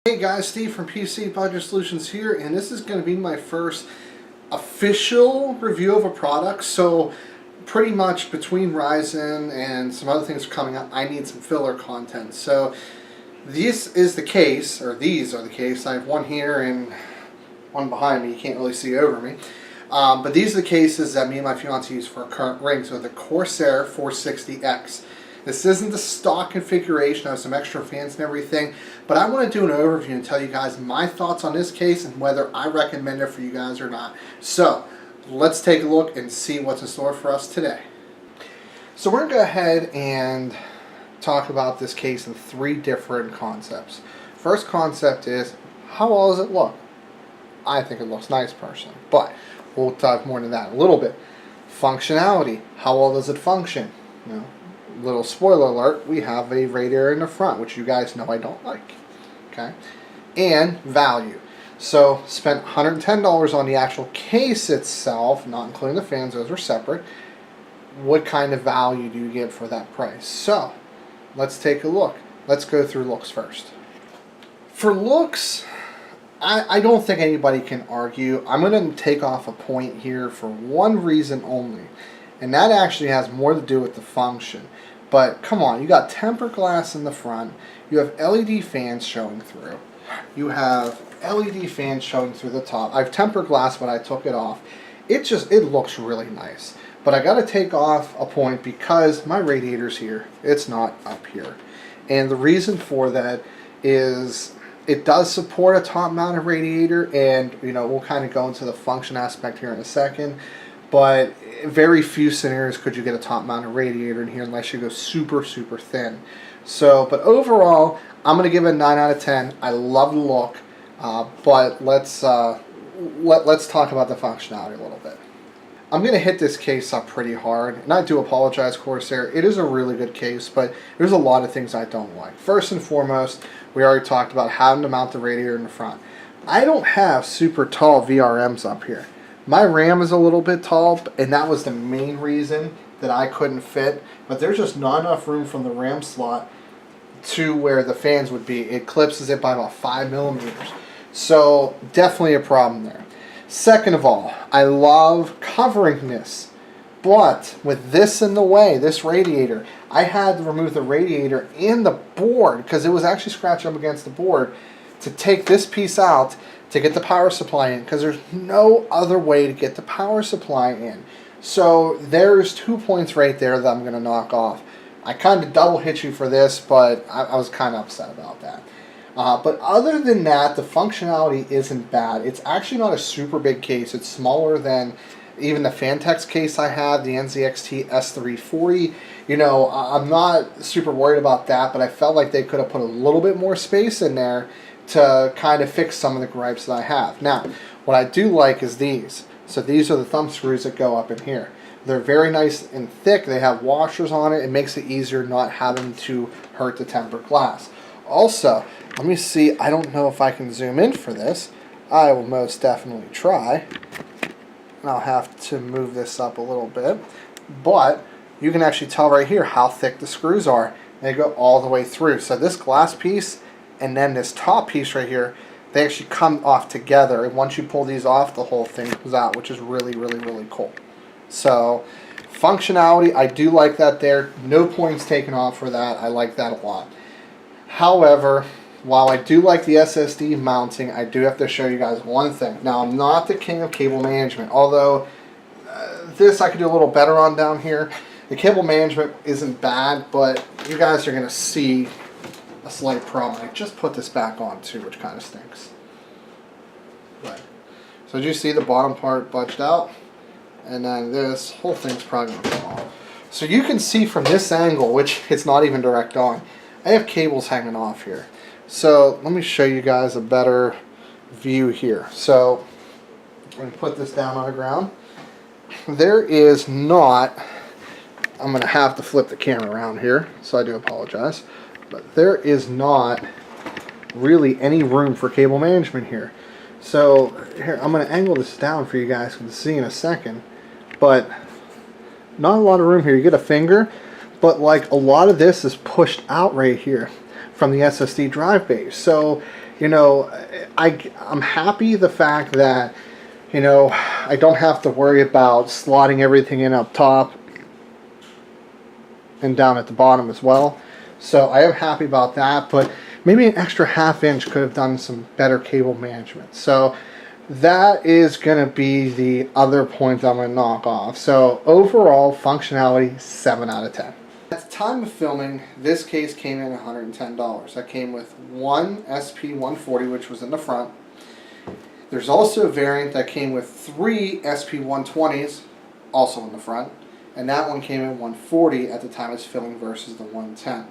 Hey guys, Steve from PC Budget Solutions here, and this is going to be my first official review of a product. So pretty much between Ryzen and some other things coming up, I need some filler content. So this is the case, or these are the case. I have one here and one behind me. You can't really see over me. But these are the cases that me and my fiance use for our current ring. So the Corsair 460X. This isn't the stock configuration. I have some extra fans and everything, but I want to do an overview and tell you guys my thoughts on this case and whether I recommend it for you guys or not. So let's take a look and see what's in store for us today. So we're going to go ahead and talk about this case in three different concepts. First concept is, how well does it look? I think it looks nice personally, but we'll dive more into that in a little bit. Functionality, how well does it function? You know, little spoiler alert, we have a radiator in the front, which you guys know I don't like. Okay, and value. So spent $110 on the actual case itself, not including the fans, those are separate. What kind of value do you get for that price? So let's take a look. Let's go through looks first. For looks, I don't think anybody can argue. I'm going to take off a point here for one reason only, and that actually has more to do with the function. But come on, you got tempered glass in the front, you have LED fans showing through, you have LED fans showing through the top. I have tempered glass, but I took it off. It looks really nice. But I got to take off a point because my radiator's here. It's not up here. And the reason for that is it does support a top mounted radiator, and you know, we'll kind of go into the function aspect here in a second. But very few scenarios could you get a top mounted radiator in here unless you go super thin. So, but overall, I'm going to give it a 9 out of 10. I love the look, but let's talk about the functionality a little bit. I'm going to hit this case up pretty hard, and I do apologize, Corsair. It is a really good case, but there's a lot of things I don't like. First and foremost, we already talked about having to mount the radiator in the front. I don't have super tall VRMs up here. My RAM is a little bit tall, and that was the main reason that I couldn't fit. But there's just not enough room from the RAM slot to where the fans would be. It clipses it by about 5 millimeters. So definitely a problem there. Second of all, I love covering this. But with this in the way, this radiator, I had to remove the radiator and the board because it was actually scratched up against the board to take this piece out to get the power supply in, because there's no other way to get the power supply in. So there's 2 points right there that I'm going to knock off. I kind of double hit you for this, but I was kind of upset about that. But other than that, the functionality isn't bad. It's actually not a super big case. It's smaller than even the Fantex case I have, the NZXT S340. You know, I'm not super worried about that, but I felt like they could have put a little bit more space in there to kind of fix some of the gripes that I have. Now, what I do like is these. So these are the thumb screws that go up in here. They're very nice and thick. They have washers on it. It makes it easier not having to hurt the tempered glass. Also, let me see. I don't know if I can zoom in for this. I will most definitely try. And I'll have to move this up a little bit. But you can actually tell right here how thick the screws are. They go all the way through. So this glass piece and then this top piece right here, they actually come off together, and once you pull these off, the whole thing comes out, which is really cool. So functionality, I do like that there. No points taken off for that. I like that a lot. However, while I do like the SSD mounting, I do have to show you guys one thing. Now, I'm not the king of cable management, although this I could do a little better on down here. The cable management isn't bad, but you guys are going to see a slight problem. I just put this back on too, which kind of stinks. Right. So did you see the bottom part budged out? And then this whole thing's probably going to come off. So you can see from this angle, which it's not even direct on, I have cables hanging off here. So let me show you guys a better view here. So I'm going to put this down on the ground. There is not, I'm going to have to flip the camera around here, so I do apologize. But there is not really any room for cable management here. So here, I'm going to angle this down for you guys to see in a second. But not a lot of room here. You get a finger, but like a lot of this is pushed out right here from the SSD drive base. So You know, I'm happy the fact that, you know, I don't have to worry about slotting everything in up top and down at the bottom as well. So I am happy about that, but maybe an extra ½ inch could have done some better cable management. So that is going to be the other point I'm going to knock off. So overall functionality, 7 out of 10. At the time of filming, this case came in $110. That came with one SP140, which was in the front. There's also a variant that came with 3 SP120s, also in the front. And that one came in $140 at the time it's filming versus the $110.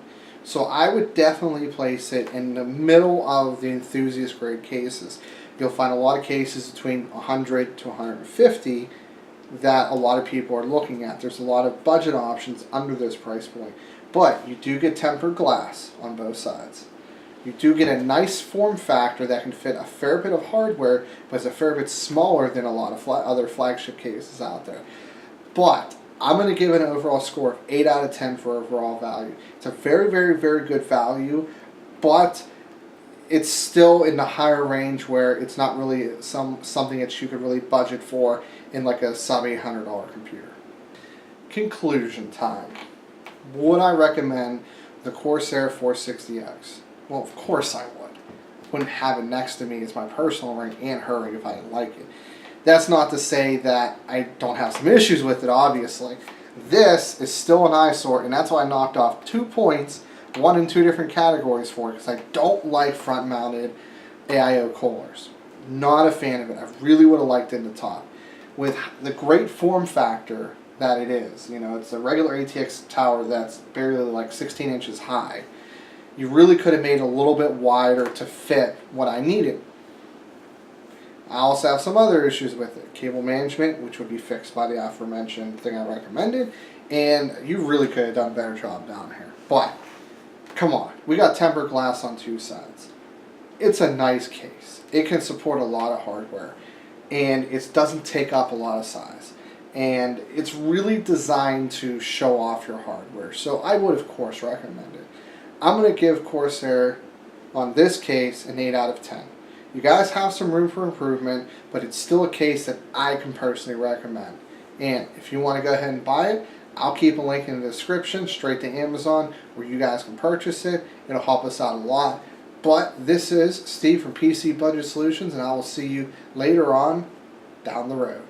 So I would definitely place it in the middle of the enthusiast grade cases. You'll find a lot of cases between $100 to $150 that a lot of people are looking at. There's a lot of budget options under this price point. But you do get tempered glass on both sides. You do get a nice form factor that can fit a fair bit of hardware, but it's a fair bit smaller than a lot of other flagship cases out there. But I'm going to give it an overall score of 8 out of 10 for overall value. It's a very, very, very good value, but it's still in the higher range where it's not really something that you could really budget for in like a sub $800 computer. Conclusion time. Would I recommend the Corsair 460X? Well, of course I would. Wouldn't have it next to me as my personal ring and her ring if I didn't like it. That's not to say that I don't have some issues with it, obviously. This is still an eyesore, and that's why I knocked off 2 points, one in 2 different categories for it, because I don't like front-mounted AIO coolers. Not a fan of it. I really would have liked it in the top. With the great form factor that it is, you know, it's a regular ATX tower that's barely like 16 inches high. You really could have made it a little bit wider to fit what I needed. I also have some other issues with it. Cable management, which would be fixed by the aforementioned thing I recommended, and you really could have done a better job down here. But, come on, we got tempered glass on 2 sides. It's a nice case. It can support a lot of hardware, and it doesn't take up a lot of size. And it's really designed to show off your hardware, so I would, of course, recommend it. I'm going to give Corsair, on this case, an 8 out of 10. You guys have some room for improvement, but it's still a case that I can personally recommend. And if you want to go ahead and buy it, I'll keep a link in the description straight to Amazon where you guys can purchase it. It'll help us out a lot. But this is Steve from PC Budget Solutions, and I will see you later on down the road.